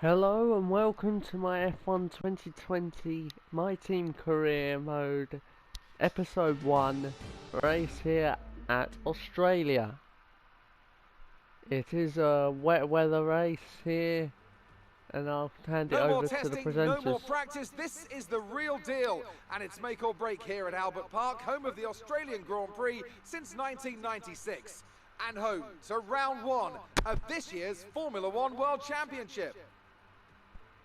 Hello and welcome to my F1 2020 My Team Career Mode Episode 1 race here at Australia. It is a wet weather race here and I'll hand it over to the presenters. No more practice, this is the real deal and it's make or break here at Albert Park, home of the Australian Grand Prix since 1996 and home to round 1 of this year's Formula 1 World Championship.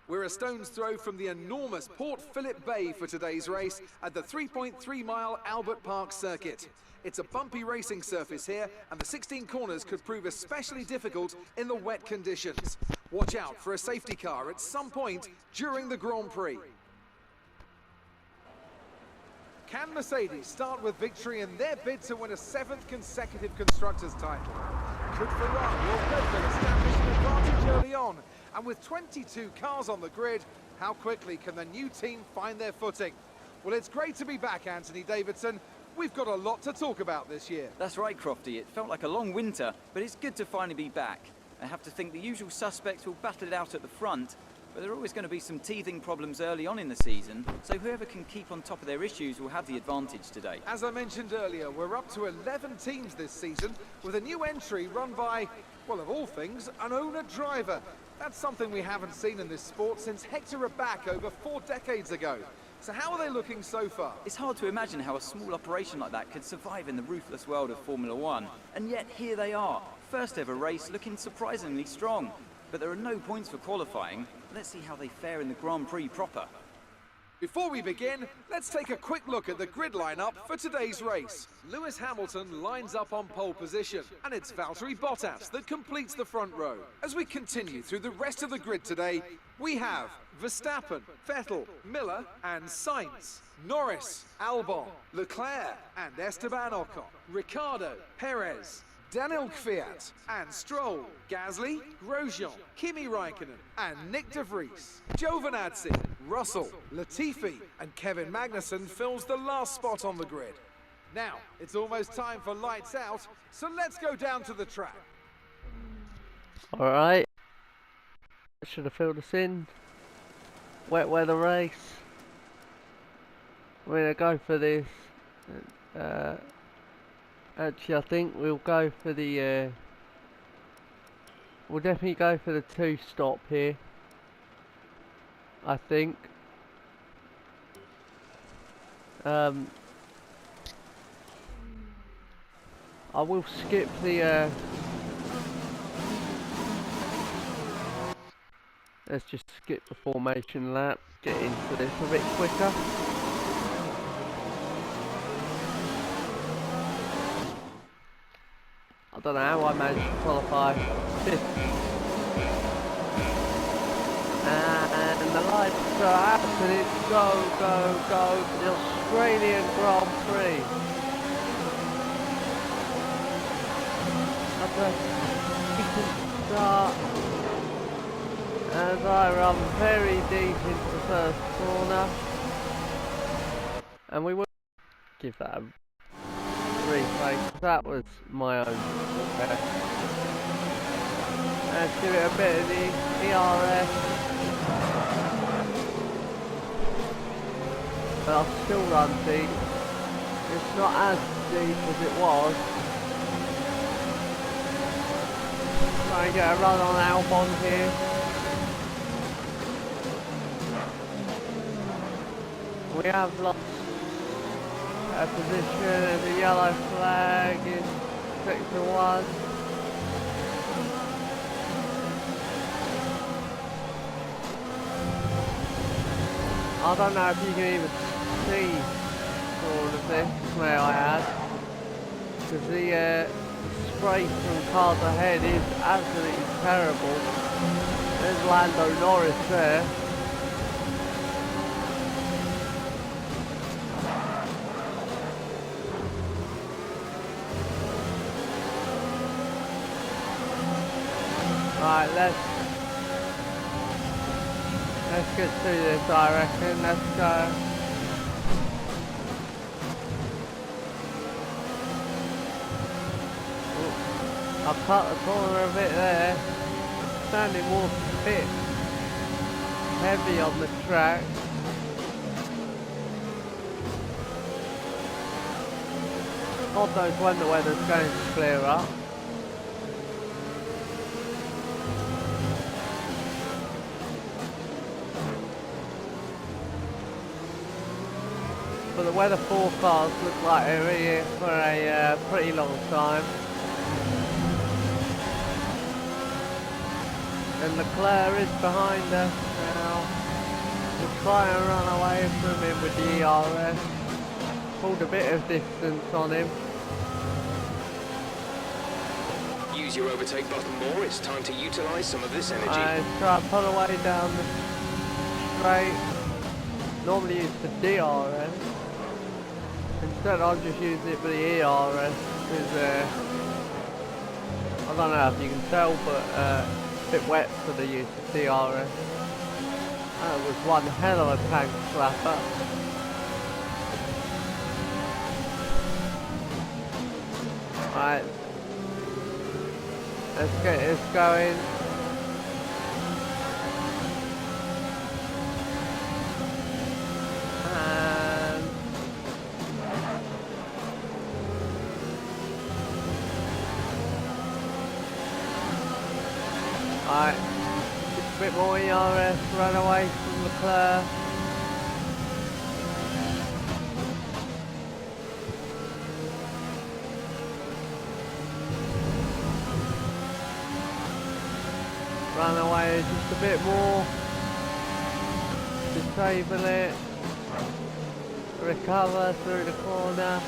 We're a stone's throw from the enormous Port Phillip Bay for today's race at the 3.3-mile Albert Park circuit. It's a bumpy racing surface here, and the 16 corners could prove especially difficult in the wet conditions. Watch out for a safety car at some point during the Grand Prix. Can Mercedes start with victory in their bid to win a 7th consecutive Constructors' title? Could Ferrari or Red Bull establish an advantage early on? And with 22 cars on the grid, how quickly can the new team find their footing? Well, it's great to be back, Anthony Davidson. We've got a lot to talk about this year. That's right, Crofty. It felt like a long winter, but it's good to finally be back. I have to think the usual suspects will battle it out at the front, but there are always going to be some teething problems early on in the season, so whoever can keep on top of their issues will have the advantage today. As I mentioned earlier, we're up to 11 teams this season, with a new entry run by, well, of all things, an owner-driver. That's something we haven't seen in this sport since Hector Raback over 4 decades ago. So how are they looking so far? It's hard to imagine how a small operation like that could survive in the ruthless world of Formula One. And yet here they are, first ever race looking surprisingly strong. But there are no points for qualifying. Let's see how they fare in the Grand Prix proper. Before we begin, let's take a quick look at the grid lineup for today's race. Lewis Hamilton lines up on pole position, and it's Valtteri Bottas that completes the front row. As we continue through the rest of the grid today, we have Verstappen, Vettel, Miller and Sainz, Norris, Albon, Leclerc and Esteban Ocon, Ricciardo, Perez, Daniel Kvyat and Stroll, Gasly, Grosjean, Kimi Raikkonen and Nick De Vries, Giovinazzi, Russell, Latifi and Kevin Magnussen fills the last spot on the grid. Now, it's almost time for lights out, so let's go down to the track. Alright, should have filled us in. Wet weather race. We're going to go for this. Actually, I think we'll go for the, we'll definitely go for the 2-stop here. I think. I will skip the, let's just skip the formation lap, get into this a bit quicker. I don't know how I managed to qualify 5th. And the lights are out and it's go, go, go for the Australian Grand Prix. At a decent start as I run very deep into the first corner. And we will give that a replay. That was my own. Okay. Let's give it a bit of the ERS. But I'll still run deep. It's not as deep as it was. Try and get a run on Albon here. We have lost a position as a yellow flag in sector 1. I don't know if you can even see all of this where I had, because the spray from cars ahead is absolutely terrible. There's Lando Norris there. Right, let's get through this, I reckon. Let's go. Ooh, I'll cut the corner a bit there. Standing more fit. heavy on the track. God knows when the weather's going to clear up. But the weather forecast looks like they're here for a pretty long time. And Leclerc is behind us now. We'll try and run away from him with the ERS. Pulled a bit of distance on him. Use your overtake button more. It's time to utilise some of this energy. I try and pull away down the straight. Normally use the DRS. Instead I'll just use it for the ERS. Because I don't know if you can tell, but a bit wet for the use of DRS. That was one hell of a tank slapper. Right, let's get this going. And right, just a bit more ERS, run away from Leclerc. Run away just a bit more. Disable it. Recover through the corner.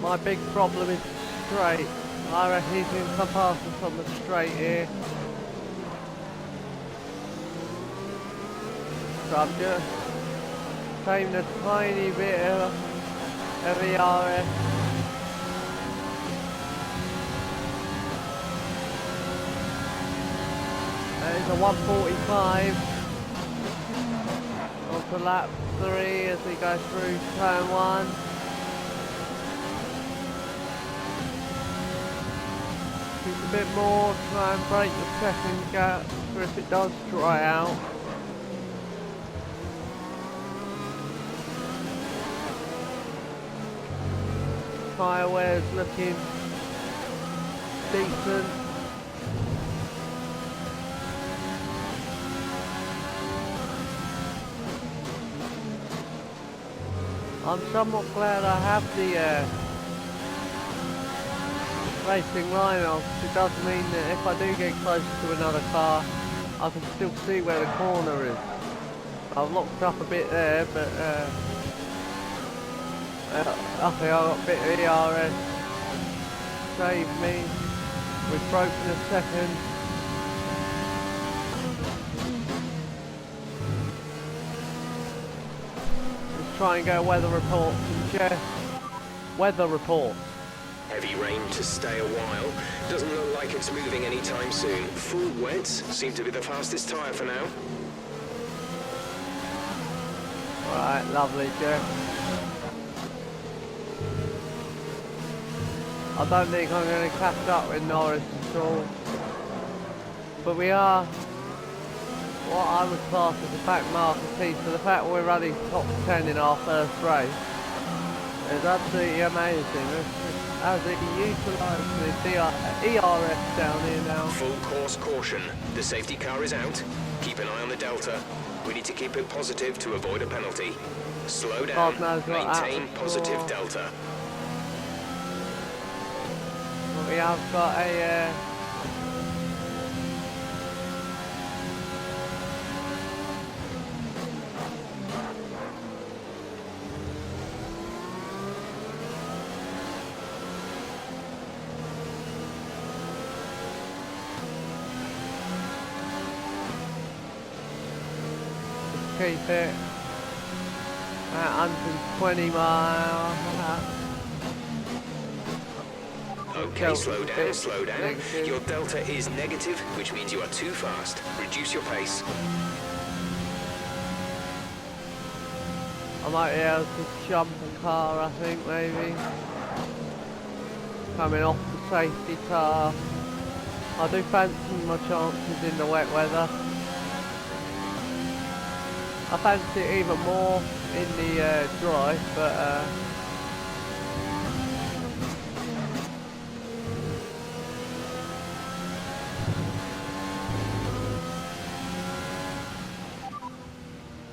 My big problem is straight. I reckon he's going to come past us on the straight here. So I'm just taking a tiny bit of ERS. It's a 145 onto lap 3 as we go through turn 1. Just a bit more, try and break the second gap for if it does dry out. Tyre wear's looking decent. I'm somewhat glad I have the racing line off. It does mean that if I do get close to another car, I can still see where the corner is. I've locked up a bit there, but okay, I got a bit of ERS. Save me. We've broken a second. Try and get a weather report from Jeff. Weather report. Heavy rain to stay a while. Doesn't look like it's moving anytime soon. Full wets seem to be the fastest tyre for now. Alright, lovely, Jeff. I don't think I'm going to catch up with Norris at all. But we are what I would class as a back marker team, so the fact we're running top 10 in our first race is absolutely amazing. As it utilises the ERS down here now. Full course caution. The safety car is out. Keep an eye on the Delta. We need to keep it positive to avoid a penalty. Slow down. Maintain positive Delta. We have got a keep it at 120 miles. Okay, slow down, slow down. Negative. Your Delta is negative, which means you are too fast. Reduce your pace. I might be able to jump a car, I think, maybe. Coming off the safety car. I do fancy my chances in the wet weather. I fancy it even more in the dry, but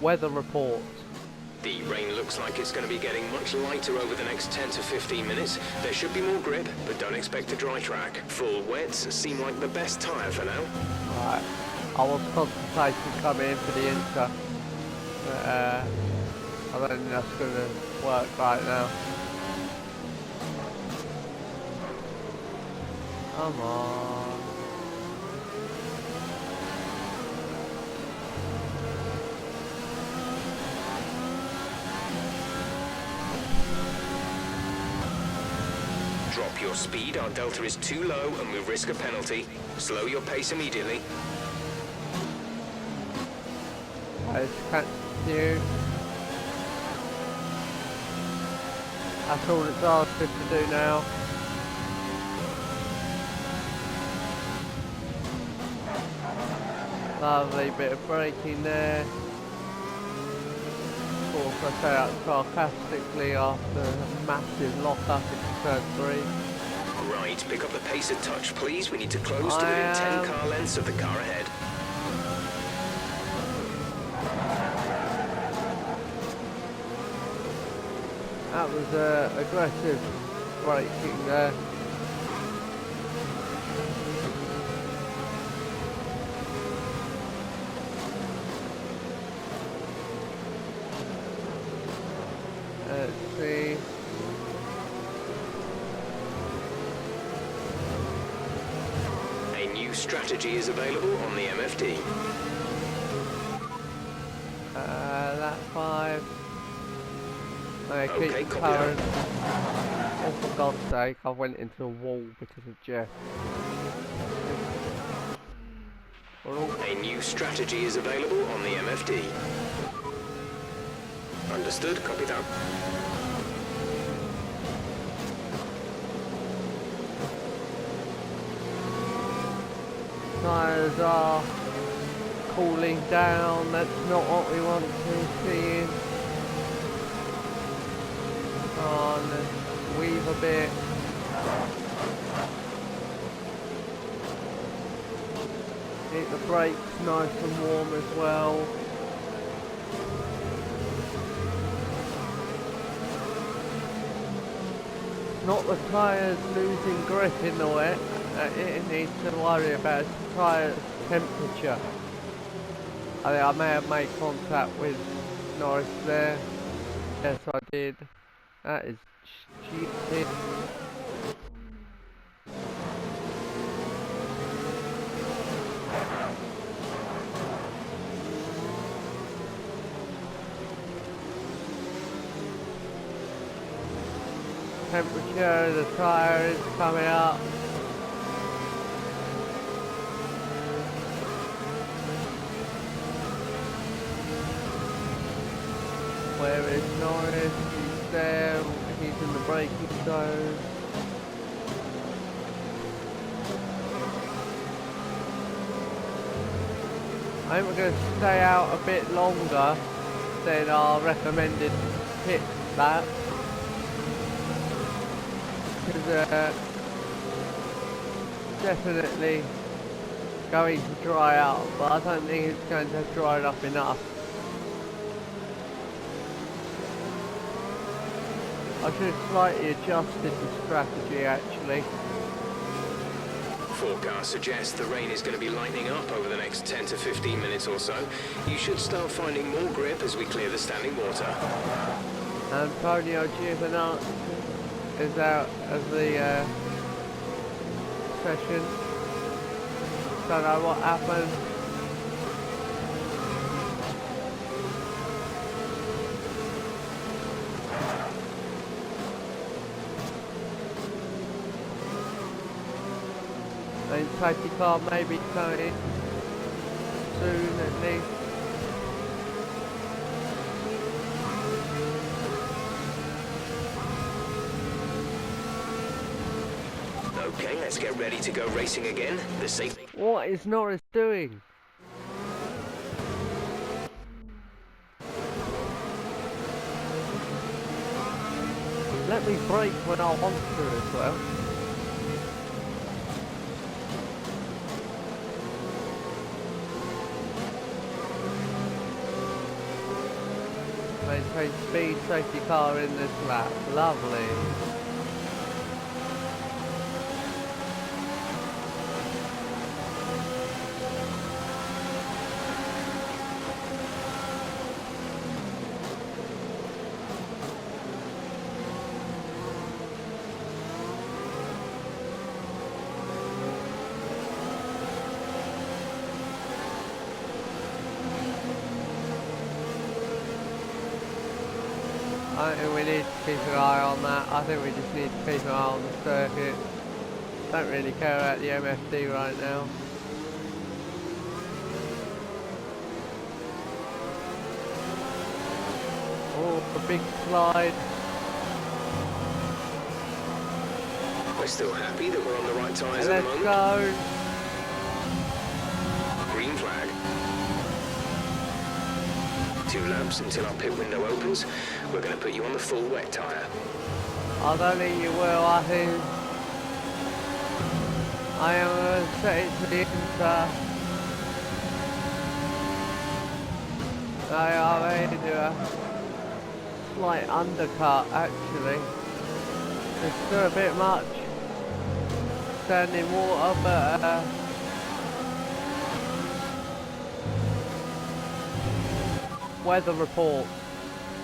weather report. The rain looks like it's going to be getting much lighter over the next 10 to 15 minutes. There should be more grip, but don't expect a dry track. Full wets seem like the best tyre for now. Right, I was contemplating coming in for the Inter, but I don't think that's going to work right now. Come on. Drop your speed, our delta is too low and we risk a penalty. Slow your pace immediately. Let's continue. That's all it's asked us to do now. Lovely bit of braking there. Of course, I say that sarcastically after a massive lock-up in turn 3. Right, pick up the pace a touch, please. We need to close to within 10 car lengths of the car ahead. That was aggressive braking there. Let's see. A new strategy is available on the MFD. Lap 5. Okay, keep copy current. that. Oh, for God's sake, I went into a wall because of Jeff. A new strategy is available on the MFD. Understood, copy that. Tyres are cooling down, that's not what we want to see. On, weave a bit. Keep the brakes nice and warm as well. Not the tyres losing grip in the wet. It needs to worry about the tyre temperature. I think I may have made contact with Norris there. Yes, I did. That is stupid. Temperature of the tyre is coming up. Where is Norris? He's there. He's in the braking zone. I think we're going to stay out a bit longer than our recommended pit lap. Because definitely going to dry out, but I don't think it's going to have dried up enough. I should have slightly adjusted the strategy actually. Forecast suggests the rain is going to be lightening up over the next 10 to 15 minutes or so. You should start finding more grip as we clear the standing water. Antonio Giovinazzi is out of the session. Don't know what happened. The safety car may be coming soon at least. Okay, Okay, let's get ready to go racing again. The safety... What is Norris doing? Let me brake when I want to as well. Maintain speed, safety car in this lap. Lovely. I think we need to keep an eye on that. I think we just need to keep an eye on the circuit. Don't really care about the MFD right now. Oh, the big slide. We're still happy that we're on the right tyres at the moment. Let's go. Green flag. 2 laps until our pit window opens. We're going to put you on the full wet tyre. I don't think you will. I think I am going to set it to the inter. I may do a slight undercut actually. It's still a bit much standing water, but weather report.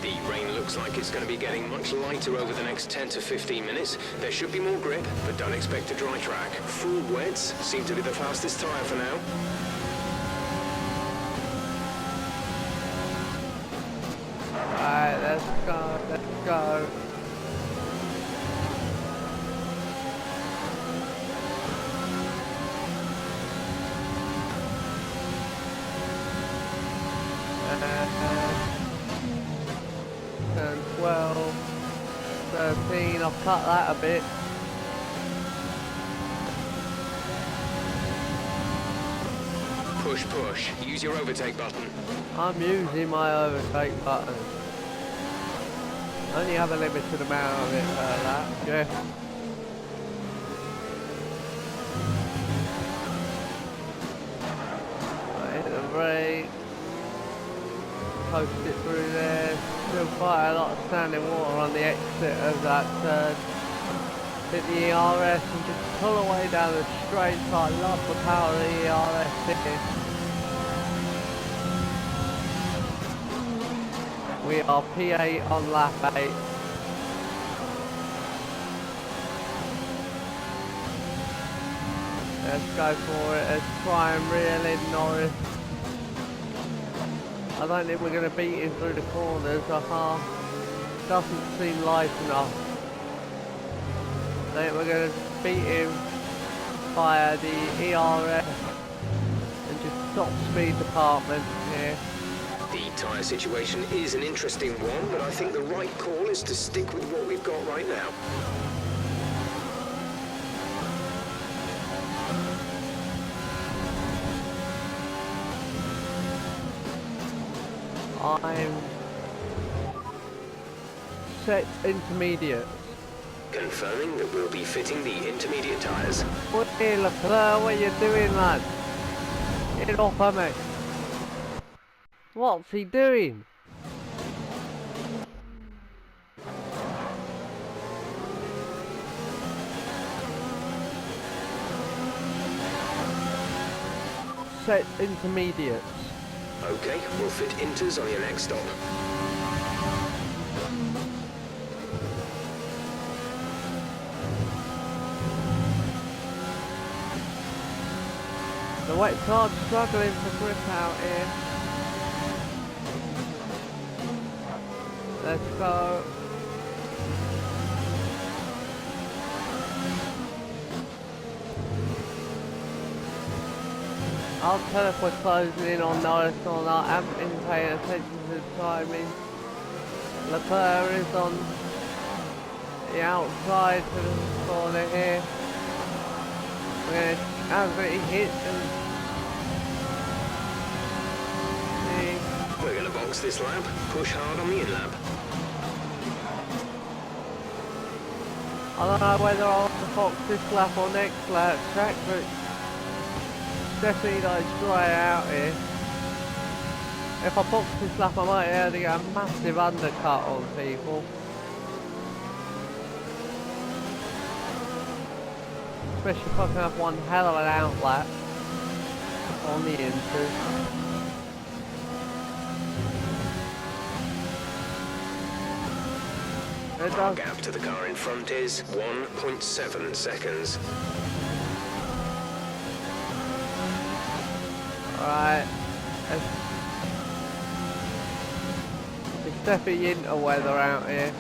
The rain looks like it's going to be getting much lighter over the next 10 to 15 minutes. There should be more grip, but don't expect a dry track. Full wets seem to be the fastest tyre for now. Alright, let's go, let's go. Turn 12, 13, I've cut that a bit. Push, push. Use your overtake button. I'm using my overtake button. I only have a limited amount of it per lap, yeah. Hit the brake. Coast it through there. Still quite a lot of standing water on the exit of that turn. Hit the ERS and just pull away down the straight. I love the power of the ERS here. We are P8 on lap 8. Let's go for it. Let's try and reel in Norris. I don't think we're going to beat him through the corners. Doesn't seem light enough. I think we're going to beat him via the ERS and just stop speed department here. The tyre situation is an interesting one, but I think the right call is to stick with what we've got right now. I'm set intermediate. Confirming that we'll be fitting the intermediate tyres. Hey Leclerc, what are you doing, lad? Get off of me. What's he doing? Set intermediate. Okay, we'll fit inters on your next stop. The wet car's struggling for grip out here. Let's go. I'll tell if we're closing in on Norris or not. I haven't been paying attention to the timing. Leclerc is on the outside to the corner here. We're absolutely hit them. We're going to box this lap. Push hard on the in-lap. I don't know whether I'll have to box this lap or next lap. Track looks definitely like dry out here. If I box this lap I might be able to get a massive undercut on people. Especially if I can have one hell of an outlap on the inters. Our gap to the car in front is 1.7 seconds. Alright. It's definitely winter weather out here.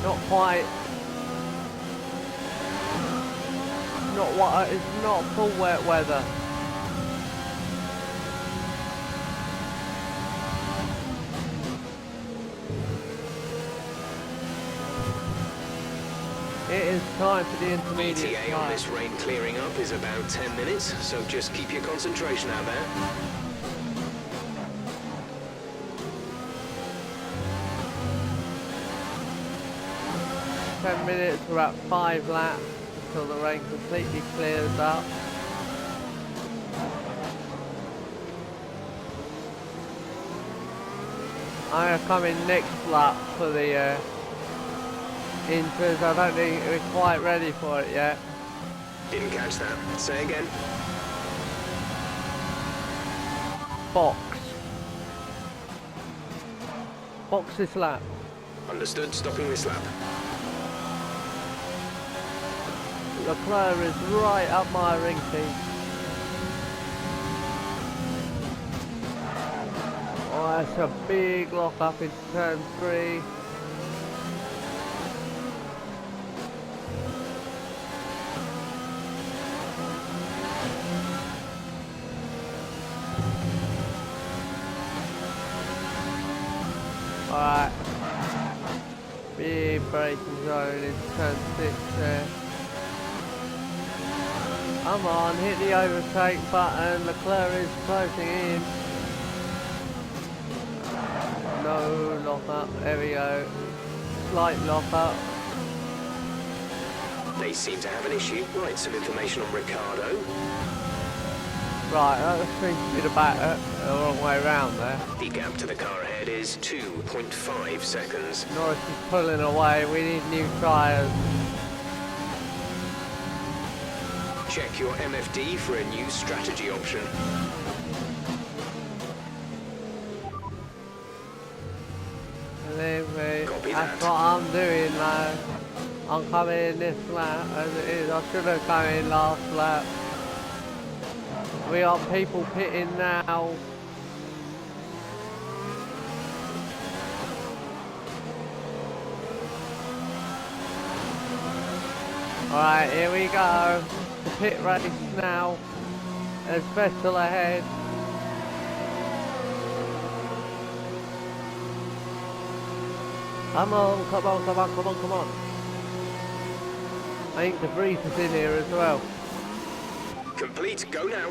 Not quite. It's not full wet weather. It is time for the intermediate ETA on this rain clearing up is about 10 minutes, so just keep your concentration out there. Ten minutes, we're at 5 laps until the rain completely clears up. I'm going to come in next lap for the inters. I don't think we're quite ready for it yet. Didn't catch that. Say again. Box. Box this lap. Understood. Stopping this lap. Leclerc is right up my ring team. Oh, that's a big lock up into turn 3. Alright. Big braking zone into turn 6 there. Come on, hit the overtake button. Leclerc is closing in. No lock up. There we go. Slight lock up. They seem to have an issue. Right, some information on Ricardo. Right, that seems to be the wrong way around there. The gap to the car ahead is 2.5 seconds. Norris is pulling away. We need new tyres. Check your MFD for a new strategy option. Believe me, Copy that's that. what I'm doing now. I'm coming in this lap as it is. I should have come in last lap. We got people pitting now. Alright, here we go. The pit race now. There's Vettel ahead. Come on, come on, come on, come on, come on. I think the Vries is in here as well. Complete, go now.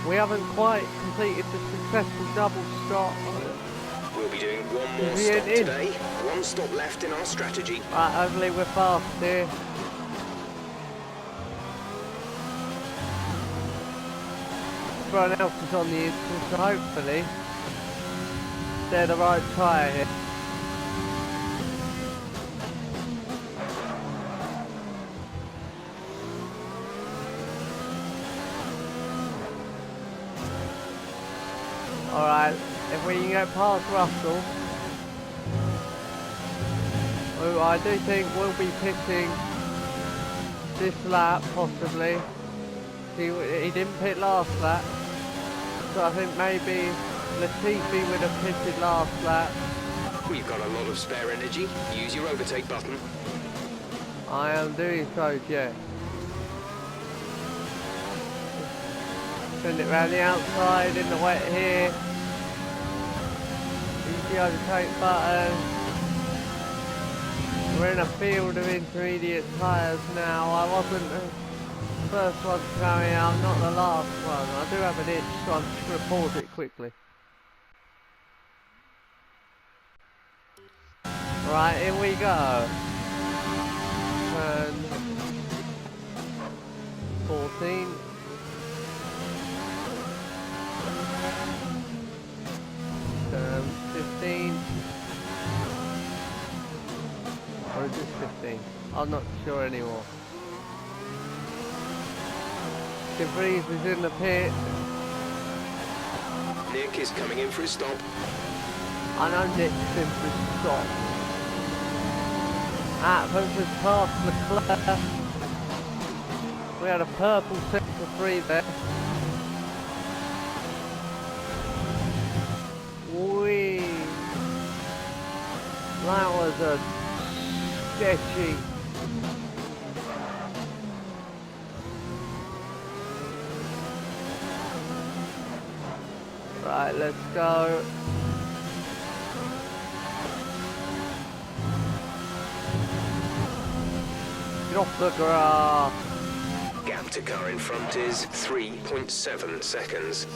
We haven't quite completed the successful double stop. We'll be doing one more Is he stop in? today. One stop left in our strategy. Right, hopefully we're fast here. Everyone else is on the inside, so hopefully they're the right tyre here. Alright, if we can get past Russell, well, I do think we'll be pitting this lap, possibly. He didn't pit last lap, so I think maybe Latifi would have pitted last lap. We've got a lot of spare energy. Use your overtake button. I am doing so, yeah. Send it round the outside in the wet here. Use the overtake button. We're in a field of intermediate tyres now. I wasn't the first one coming out, not the last one. I do have an itch, so I'm just going to pause it quickly. Right, here we go. Turn 14. Turn 15. Or is this 15? I'm not sure anymore. De Vries is in the pit. Nick is coming in for his stop. I know Nick's in for his stop. Atvers has passed Leclerc. We had a purple sector 3 there. Whee! That was a sketchy. Right, let's go. Get off the grass. Gap to car in front is 3.7 seconds.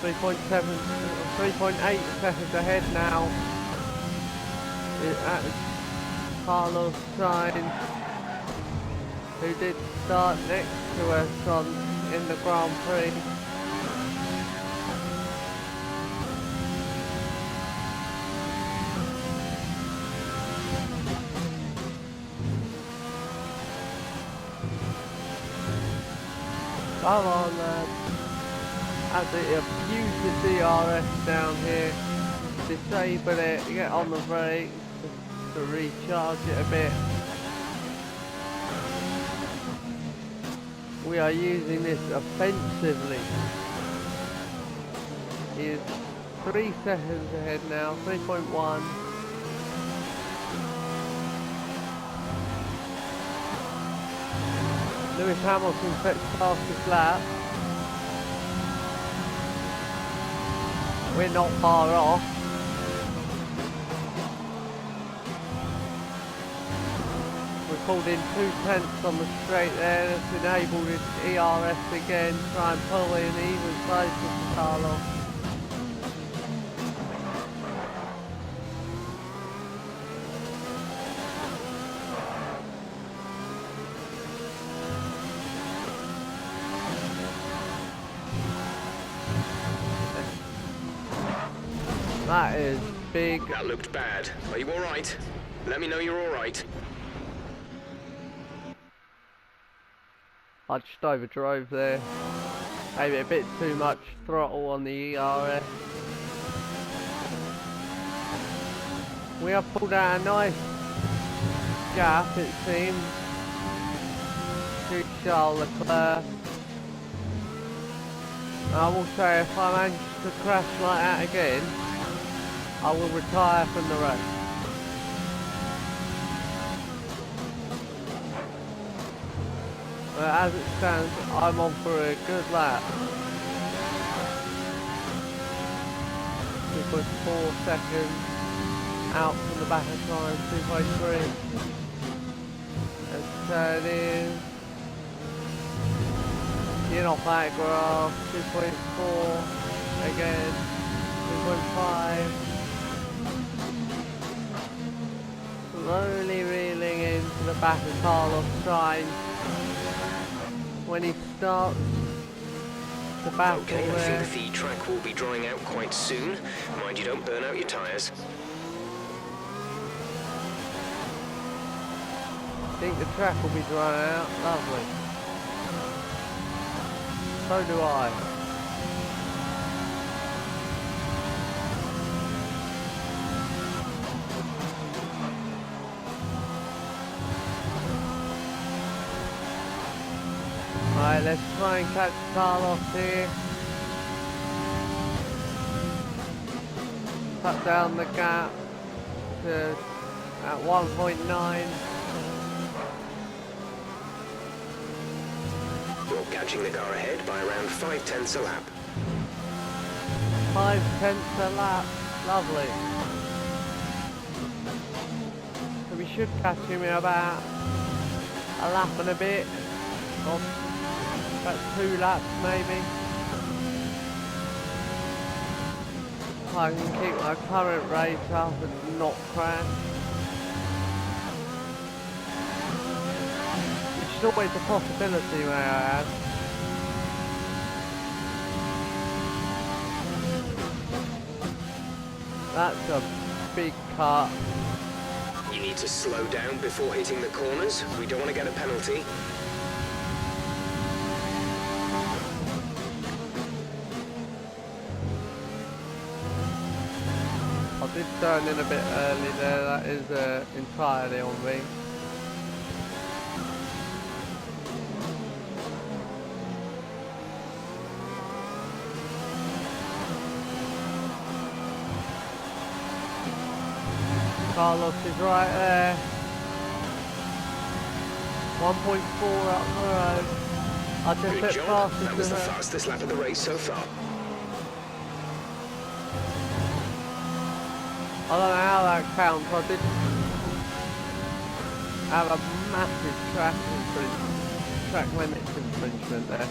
3.8 seconds ahead now. At Carlos Sainz, who did start next to us in the Grand Prix. Come on, lads. Absolutely abuse the DRS down here. Disable it, get on the brakes to recharge it a bit. We are using this offensively. He is 3 seconds ahead now, 3.1. Lewis Hamilton sets fastest lap. We're not far off. We pulled in 2/10 on the straight there. That's enabled his ERS again. Try and pull in even closer to Carlos. That is big. That looked bad. Are you alright? Let me know you're alright. I just overdrove there. Maybe a bit too much throttle on the ERS. We have pulled out a nice gap, it seems, to Charles Leclerc. I will say, if I manage to crash like that again, I will retire from the race. But as it stands, I'm on for a good lap. 2.4 seconds out from the back of time, 2.3. Let's turn in. Get off that grass, 2.4 again, 2.5. Slowly reeling into the back of Carlos Sainz. When he starts the battle Okay, I there. think the track will be drying out quite soon. Mind you don't burn out your tyres. I think the track will be drying out. Lovely. So do I. Right, let's try and catch Carlos here. Cut down the gap to at 1.9. You're catching the car ahead by around 5/10 a lap. 5/10 a lap. Lovely. should catch him in about a lap and a bit, or about 2 laps maybe. I can keep my current rate up and not crash. Which is always a possibility, may I add. That's a big cut. You need to slow down before hitting the corners. We don't want to get a penalty. I did turn in a bit early there, that is entirely on me. Carlos is right there. 1.4 up the road. I just Good bit job. faster That was the than her. fastest lap of the race so far. I don't know how that counts. I did have a massive track limits infringement there.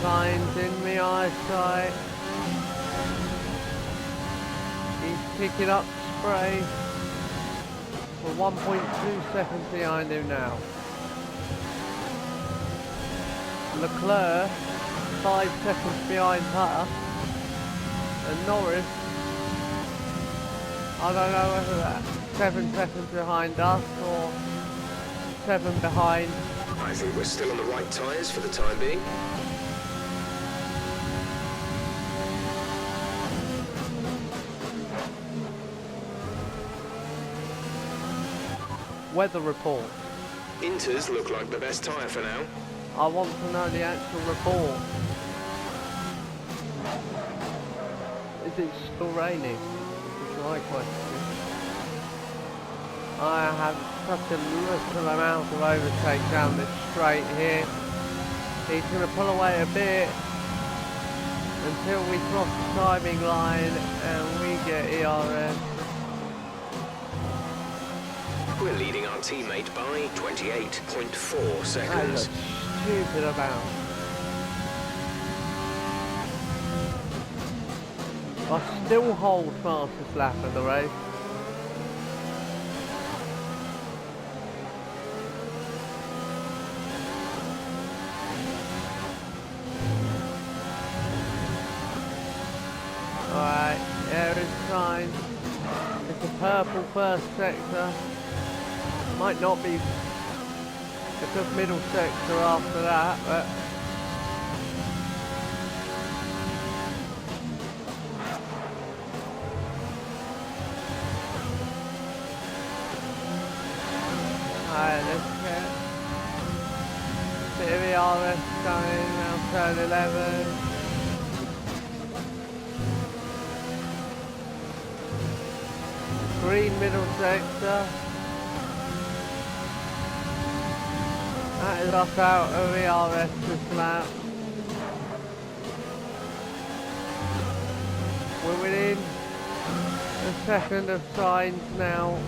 Signs in the eyesight. He's picking up spray. We're 1.2 seconds behind him now. Leclerc 5 seconds behind her. And Norris, I don't know whether that's 7 seconds behind us or 7 behind. I think we're still on the right tyres for the time being. Weather report. Inters look like the best tyre for now. I want to know the actual report. Is it still raining? Is my question. I have such a little amount of overtake down this straight here. He's going to pull away a bit until we cross the timing line and we get ERS. We're leading our teammate by 28.4 That seconds. is a stupid amount. I still hold fastest lap of the race. Alright, there is sign. It's a purple first sector. Might not be a good middle sector after that, but alright, let's get a bit of ERS going around turn 11. Green middle sector. That is us out of ERS this lap. We're within a second of signs now.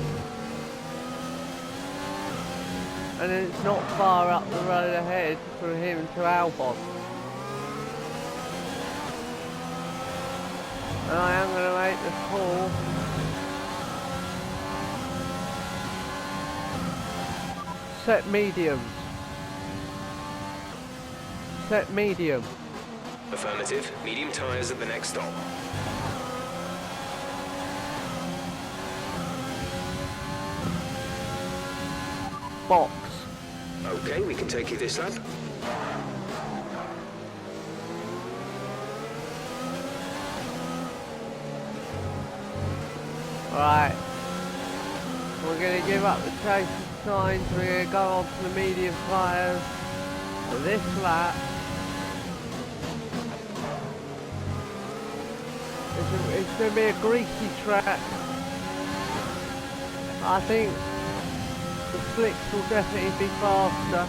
And it's not far up the road ahead from him to Albon. And I am going to make the call. Set mediums. Set medium. Affirmative. Medium tyres at the next stop. Box. Okay, we can take you this lap. Right. We're going to give up the chase signs. We're going to go on to the medium tyres for this lap. It's going to be a greasy track. I think the slicks will definitely be faster.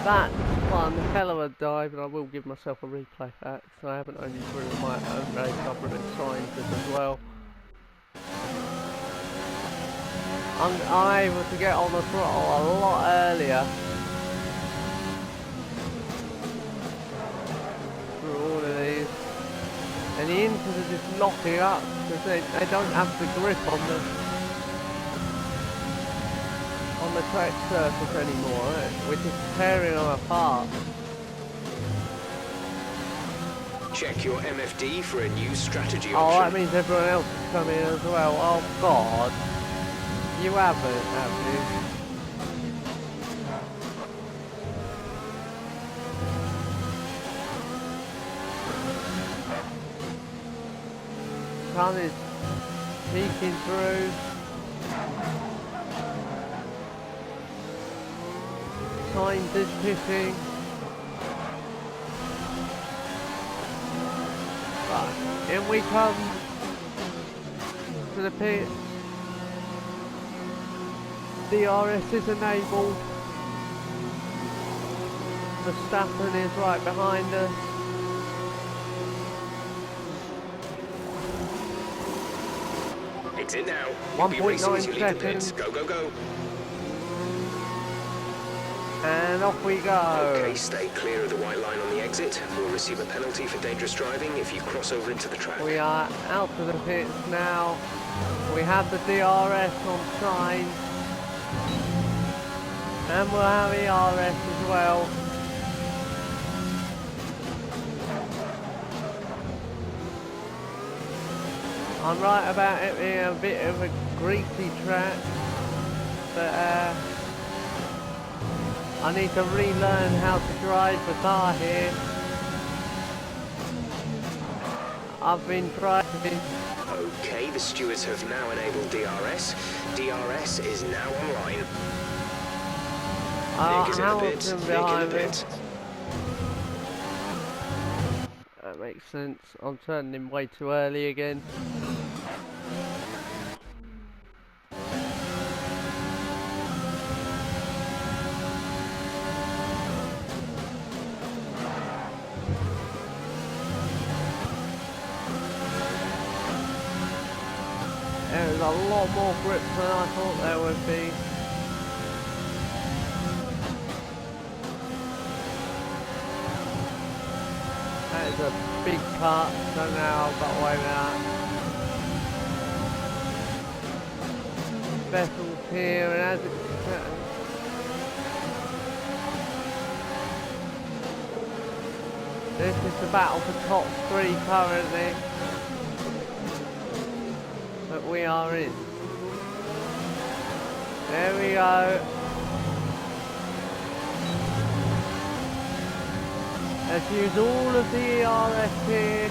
That's fun, hell of a dive, and I will give myself a replay for that, because I haven't only ridden my own race, I've ridden Sciences as well. I'm able to get on the throttle a lot earlier through all of these, and the Inters are just locking up because they don't have the grip on the track surface anymore. We're just tearing them apart. Check your MFD for a new strategy Oh, option. that means everyone else is coming as well. Oh God, you haven't, have you? Sun is peeking through. Signs is pitting. Right, in we come to the pit. DRS is enabled. Verstappen is right behind us. Exit now. You'll be racing as you leave the pits. seconds. Go, go, go. And off we go. Okay, stay clear of the white line on the exit. We'll receive a penalty for dangerous driving if you cross over into the track. We are out of the pits now. We have the DRS on sign. And we'll have ERS as well. I'm right about it being a bit of a greasy track, but I need to relearn how to drive the car here. I've been driving. Okay, the stewards have now enabled DRS. DRS is now online. Nick is in the pits. Hamilton Nick in behind the me. pits. That makes sense. I'm turning him way too early again. There's a lot more grip than I thought there would be. That is a big cut, so now I've got away with that. Vessel's here, and as it's this is the battle for top 3 currently that we are in. There we go. Let's use all of the ERS here.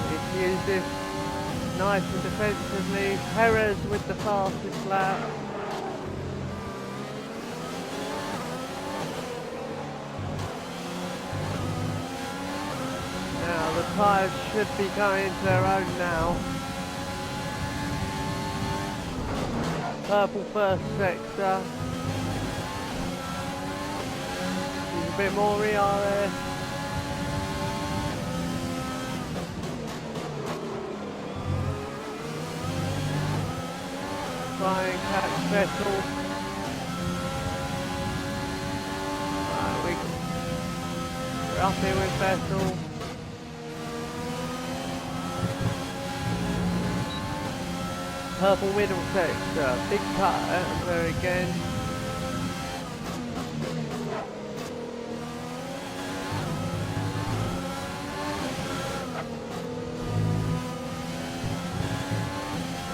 Let's use this nice and defensively. Perez with the fastest lap. Now the tyres should be going into their own now. Purple first sector. Use a bit more ERS. Try and catch Vettel. Right, we're up here with Vettel. Purple middle sector, big cut there again.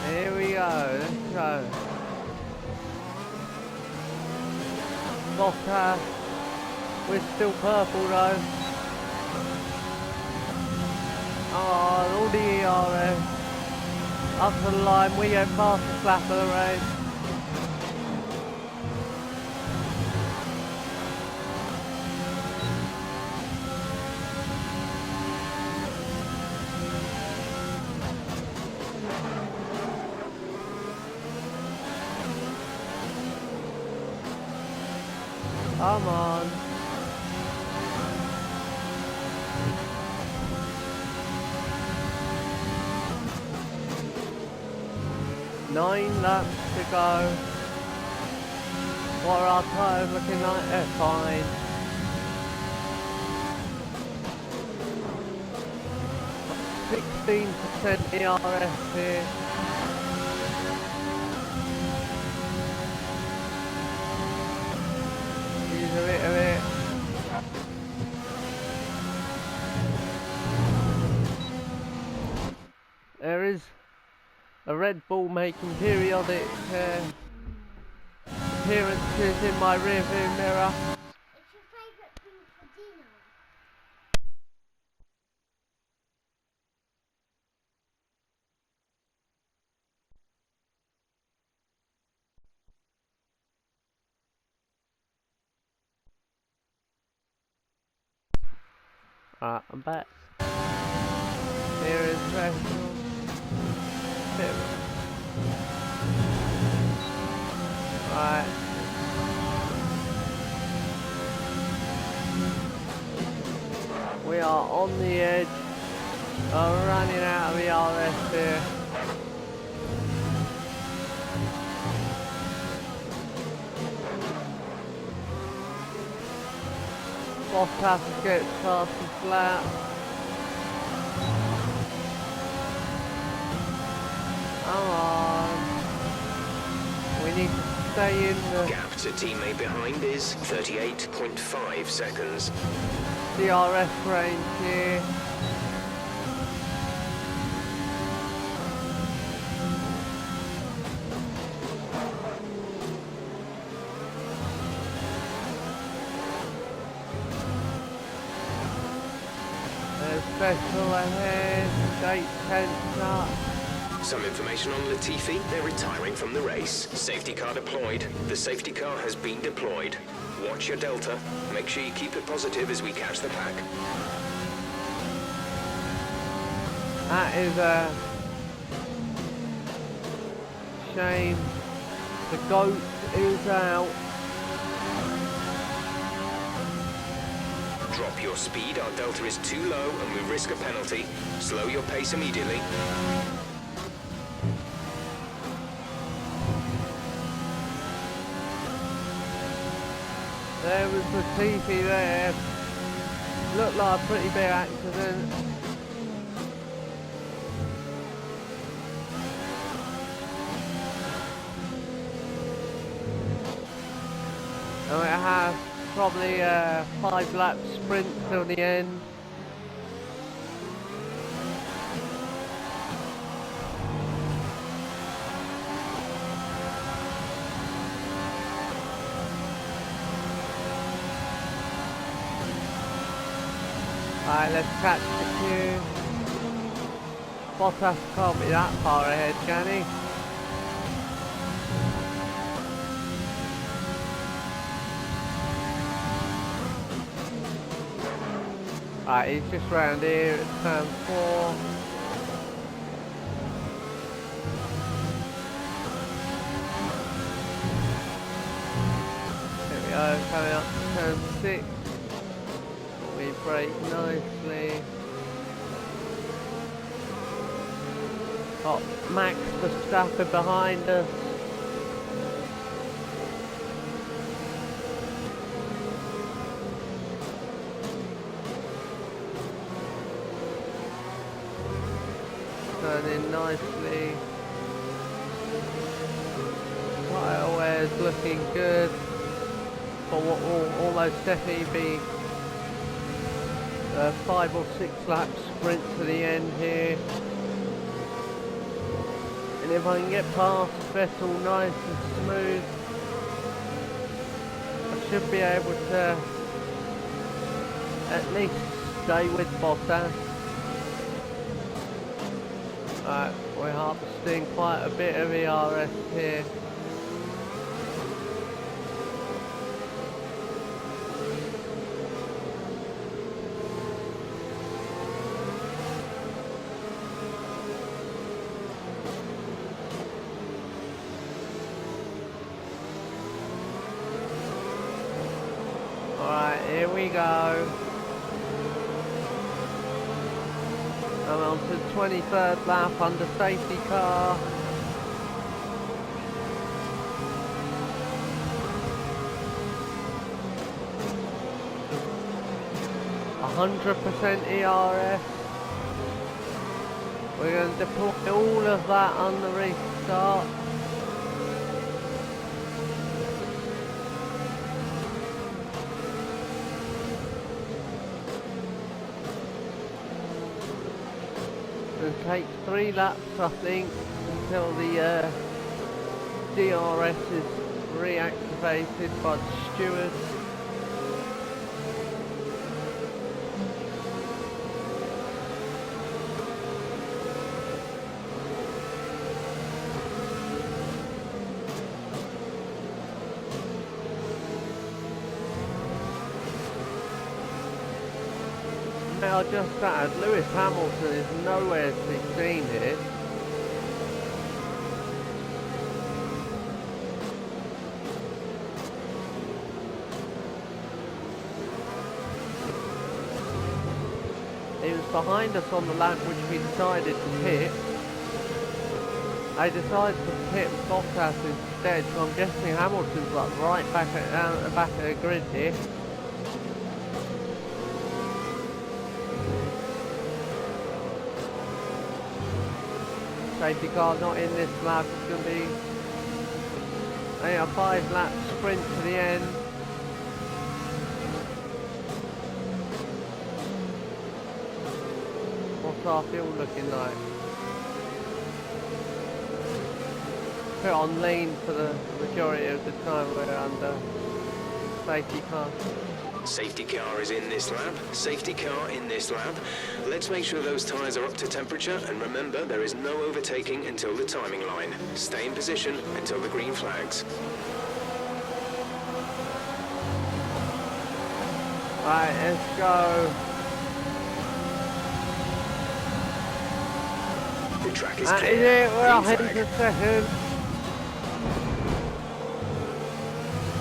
Here we go, let's go. Bottas, we're still purple though. Oh, all the ERS. Up to the line, we go fastest lap of the race. Come on. Nine laps to go. What are our tyres looking like? They're fine. %16 ERS here. Use a bit of it. There is a Red Bull making periodic appearances in my rearview mirror. It's your favourite thing for dinner. Alright, I'm back. Here is Vettel. Right. We are on the edge. Running out of the RS here. Bottas gets fastest lap. Come on. We need to stay in the Gap to teammate behind is 38.5 seconds. DRS range here. There's Vettel ahead, 8/10 up. Some information on Latifi. They're retiring from the race. Safety car deployed. The safety car has been deployed. Watch your delta. Make sure you keep it positive as we catch the pack. That is a shame. The GOAT is out. Drop your speed. Our delta is too low and we risk a penalty. Slow your pace immediately. There was Latifi there. Looked like a pretty big accident. And we have probably a 5-lap sprint till the end. Alright, let's catch the queue. Bottas can't be that far ahead, can he? Alright, he's just round here at turn 4. Here we go, coming up to turn 6. We brake nicely. Got Max Verstappen behind us. Turning nicely. Tyre wear's looking good for what will almost definitely be a 5 or 6 lap sprint to the end here. And if I can get past Vettel nice and smooth, I should be able to at least stay with Bottas. Alright, we're harvesting quite a bit of ERS here. Alright, here we go. I'm on to the 23rd lap under safety car. %100% ERS. We're going to deploy all of that on the restart. It'll take 3 laps, I think, until the DRS is reactivated by the stewards. I just add, Lewis Hamilton is nowhere to be seen here. He was behind us on the lap which we decided to pit. I decided to pit Bottas instead, so I'm guessing Hamilton's like right back at the back of the grid here. Safety car not in this lap. It's going to be a 5-lap sprint to the end. What's our fuel looking like? Put on lean for the majority of the time we're under safety car. Safety car is in this lap. Safety car in this lap. Let's make sure those tyres are up to temperature, and remember, there is no overtaking until the timing line. Stay in position until the green flags. Right, let's go. The track is That clear. is it, we're up Green into flag. second.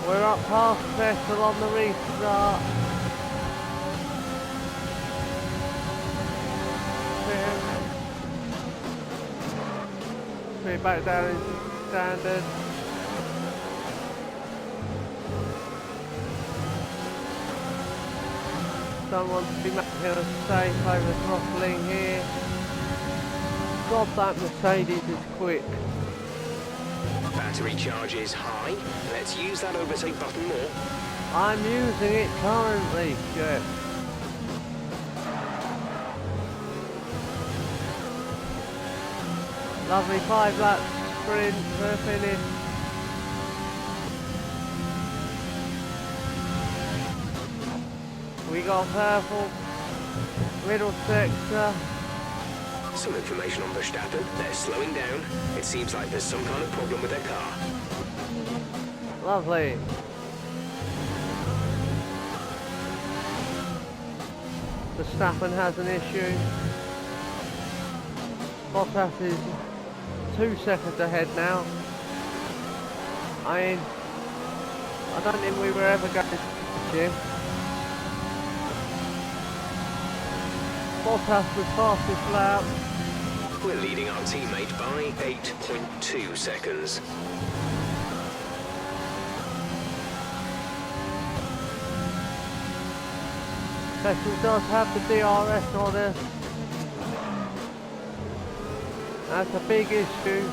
We're up past Vettel on the restart. We're back down into standard. Someone to be making a mistake over throttling here. God, that Mercedes is quick. Battery charge is high. Let's use that overtake button more. I'm using it currently, Jeff. Lovely 5-lap sprint to the finish. We got purple, middle sector. Some information on Verstappen. They're slowing down. It seems like there's some kind of problem with their car. Lovely. Verstappen has an issue. Bottas is 2 seconds ahead now. I don't think we were ever going to catch him. Bottas was fastest lap. We're leading our teammate by 8.2 seconds. Vettel does have the DRS on us. That's a big issue.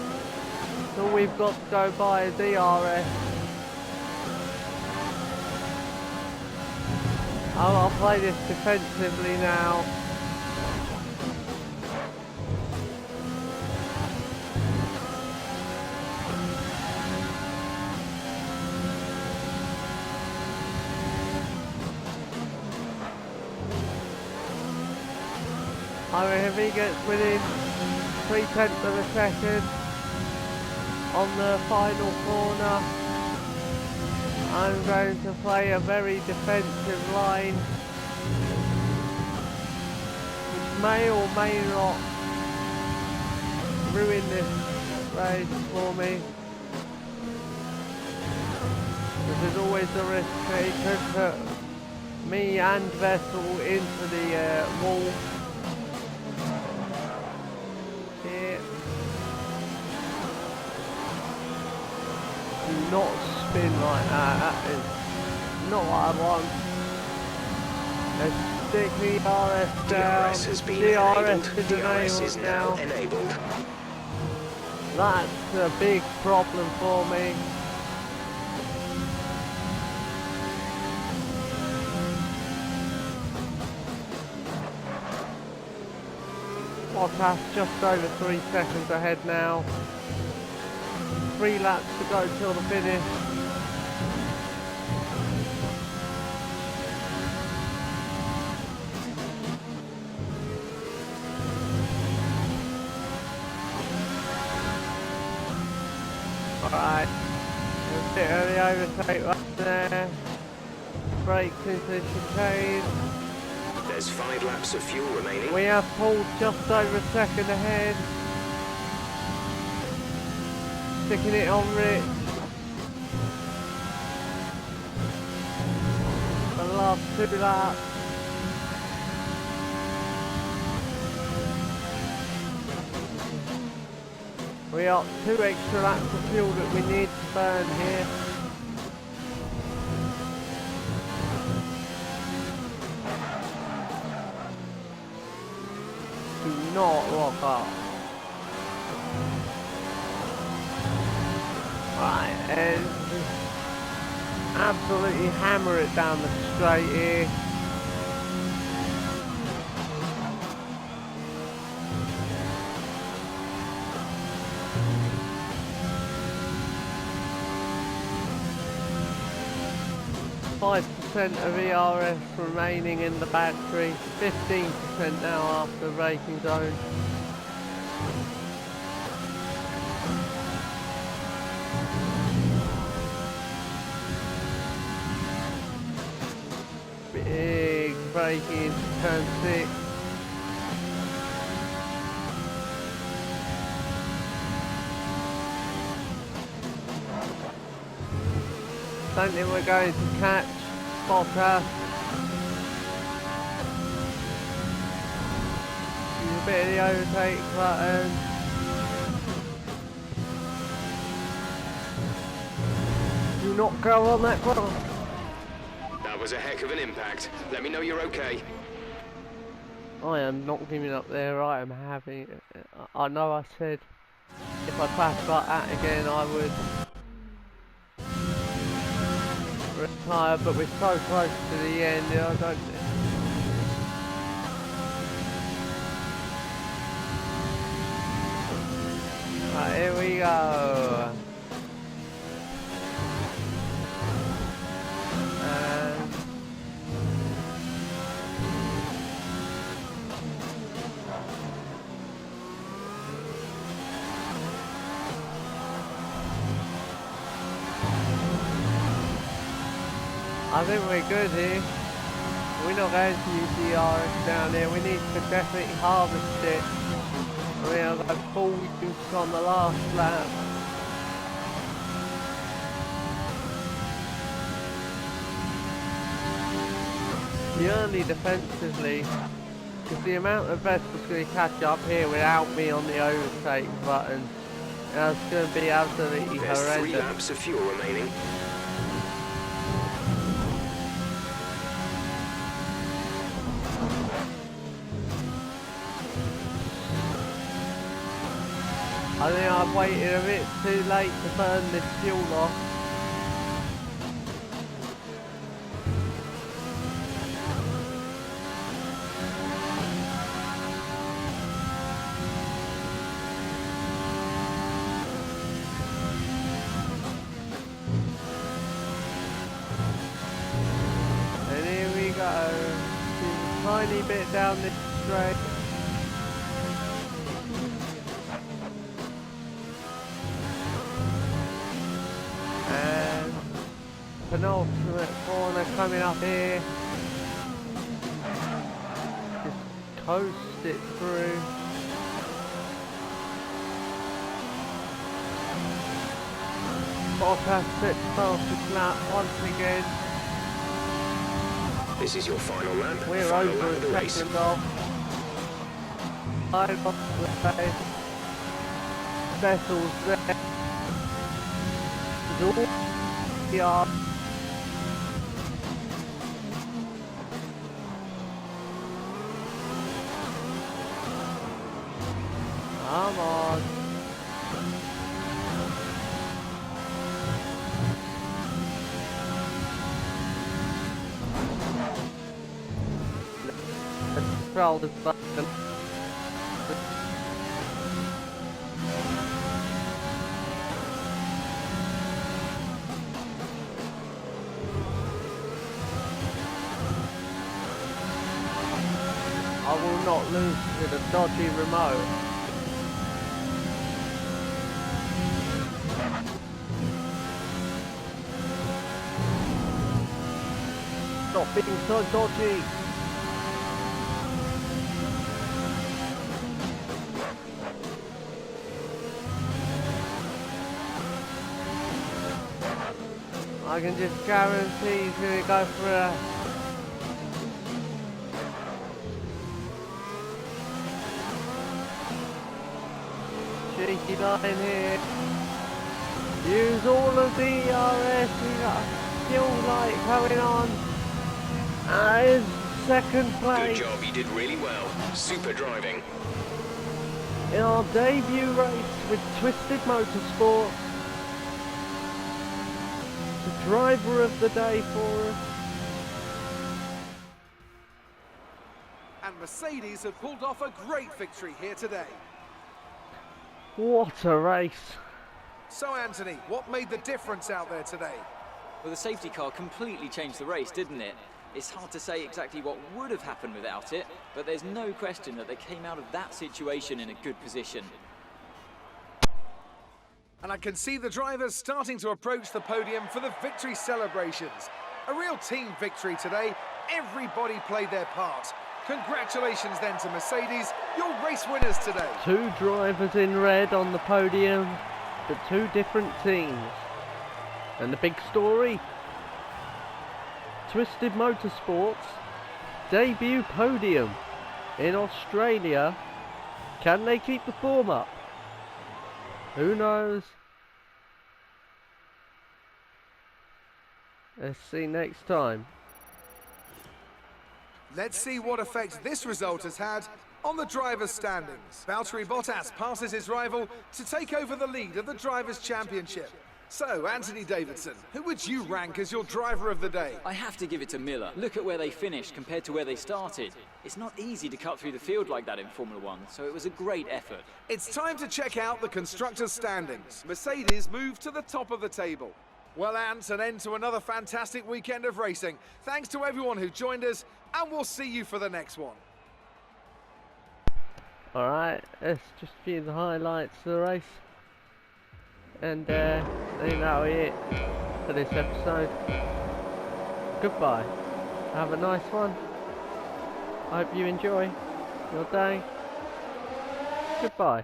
So we've got to go by a DRS. I'll play this defensively now. I mean, if he gets within 3/10 of a second on the final corner, I'm going to play a very defensive line, which may or may not ruin this race for me. There's always the risk that he could put Me and Vettel into the wall. Here. Do not spin like that. That is not what I want. Let's stick the DRS down. DRS has been DRS enabled. is DRS is enabled now now. enabled. That's a big problem for me. Bottas just over 3 seconds ahead now. 3 laps to go till the finish. Alright, a bit early overtake right there. Brakes into the chicane. There's 5 laps of fuel remaining. We have pulled just over a second ahead. Sticking it on Rich. The last 2 laps. We got 2 extra laps of fuel that we need to burn here. Do not lock up. Right, and absolutely hammer it down the straight here. Five % of ERS remaining in the battery, 15% now after the braking zone. Big braking into turn 6. Don't think we're going to catch Bottas. Use a bit of the overtake button. Do not go on that grass. That was a heck of an impact. Let me know you're okay. I am not giving up there. I am having. I know I said if I crashed like that again, I would retire, but we're so close to the end. I don't. Right, here we go. And I think we're good here. We're not going to use the RS down here. We need to definitely harvest it. I mean, I've got full use on the last lap. Purely defensively, because the amount of vessels going to catch up here without me on the overtake button, that's going to be absolutely There's 3 horrendous. laps of fuel remaining. I think I've waited a bit too late to burn this fuel off. And here we go. Just a tiny bit down this straight. And penultimate corner coming up here. Just coast it through. Bottas sits fastest lap once again. This is your final lap. We're Final over lap of the a race. second off. I'm off the race. Vettel's there. We are. Come on. Let's control this button. I will not lose to the dodgy remote. Stop being so dodgy. I can just guarantee he's going to go for a cheeky line here. Use all of the DRS. We got a fuel light going on. Is second place Good job, you did really well. Super driving. in our debut race with Twisted Motorsport. The driver of the day for us. And Mercedes have pulled off a great victory here today. What a race. So Anthony, what made the difference out there today? Well, the safety car completely changed the race, didn't it? It's hard to say exactly what would have happened without it, but there's no question that they came out of that situation in a good position. And I can see the drivers starting to approach the podium for the victory celebrations. A real team victory today. Everybody played their part. Congratulations then to Mercedes, your race winners today. Two drivers in red on the podium, but two different teams. And the big story, Twisted Motorsports debut podium in Australia. Can they keep the form up? Who knows? Let's see next time. Let's see what effect this result has had on the drivers' standings. Valtteri Bottas passes his rival to take over the lead of the Drivers' Championship. So, Anthony Davidson, who would you rank as your driver of the day? I have to give it to Miller. Look at where they finished compared to where they started. It's not easy to cut through the field like that in Formula One, so it was a great effort. It's time to check out the constructors' standings. Mercedes move to the top of the table. Well, Ant, an end to another fantastic weekend of racing. Thanks to everyone who joined us, and we'll see you for the next one. Alright, let's just view the highlights of the race. And I think that'll be it for this episode. Goodbye. Have a nice one. I hope you enjoy your day. Goodbye.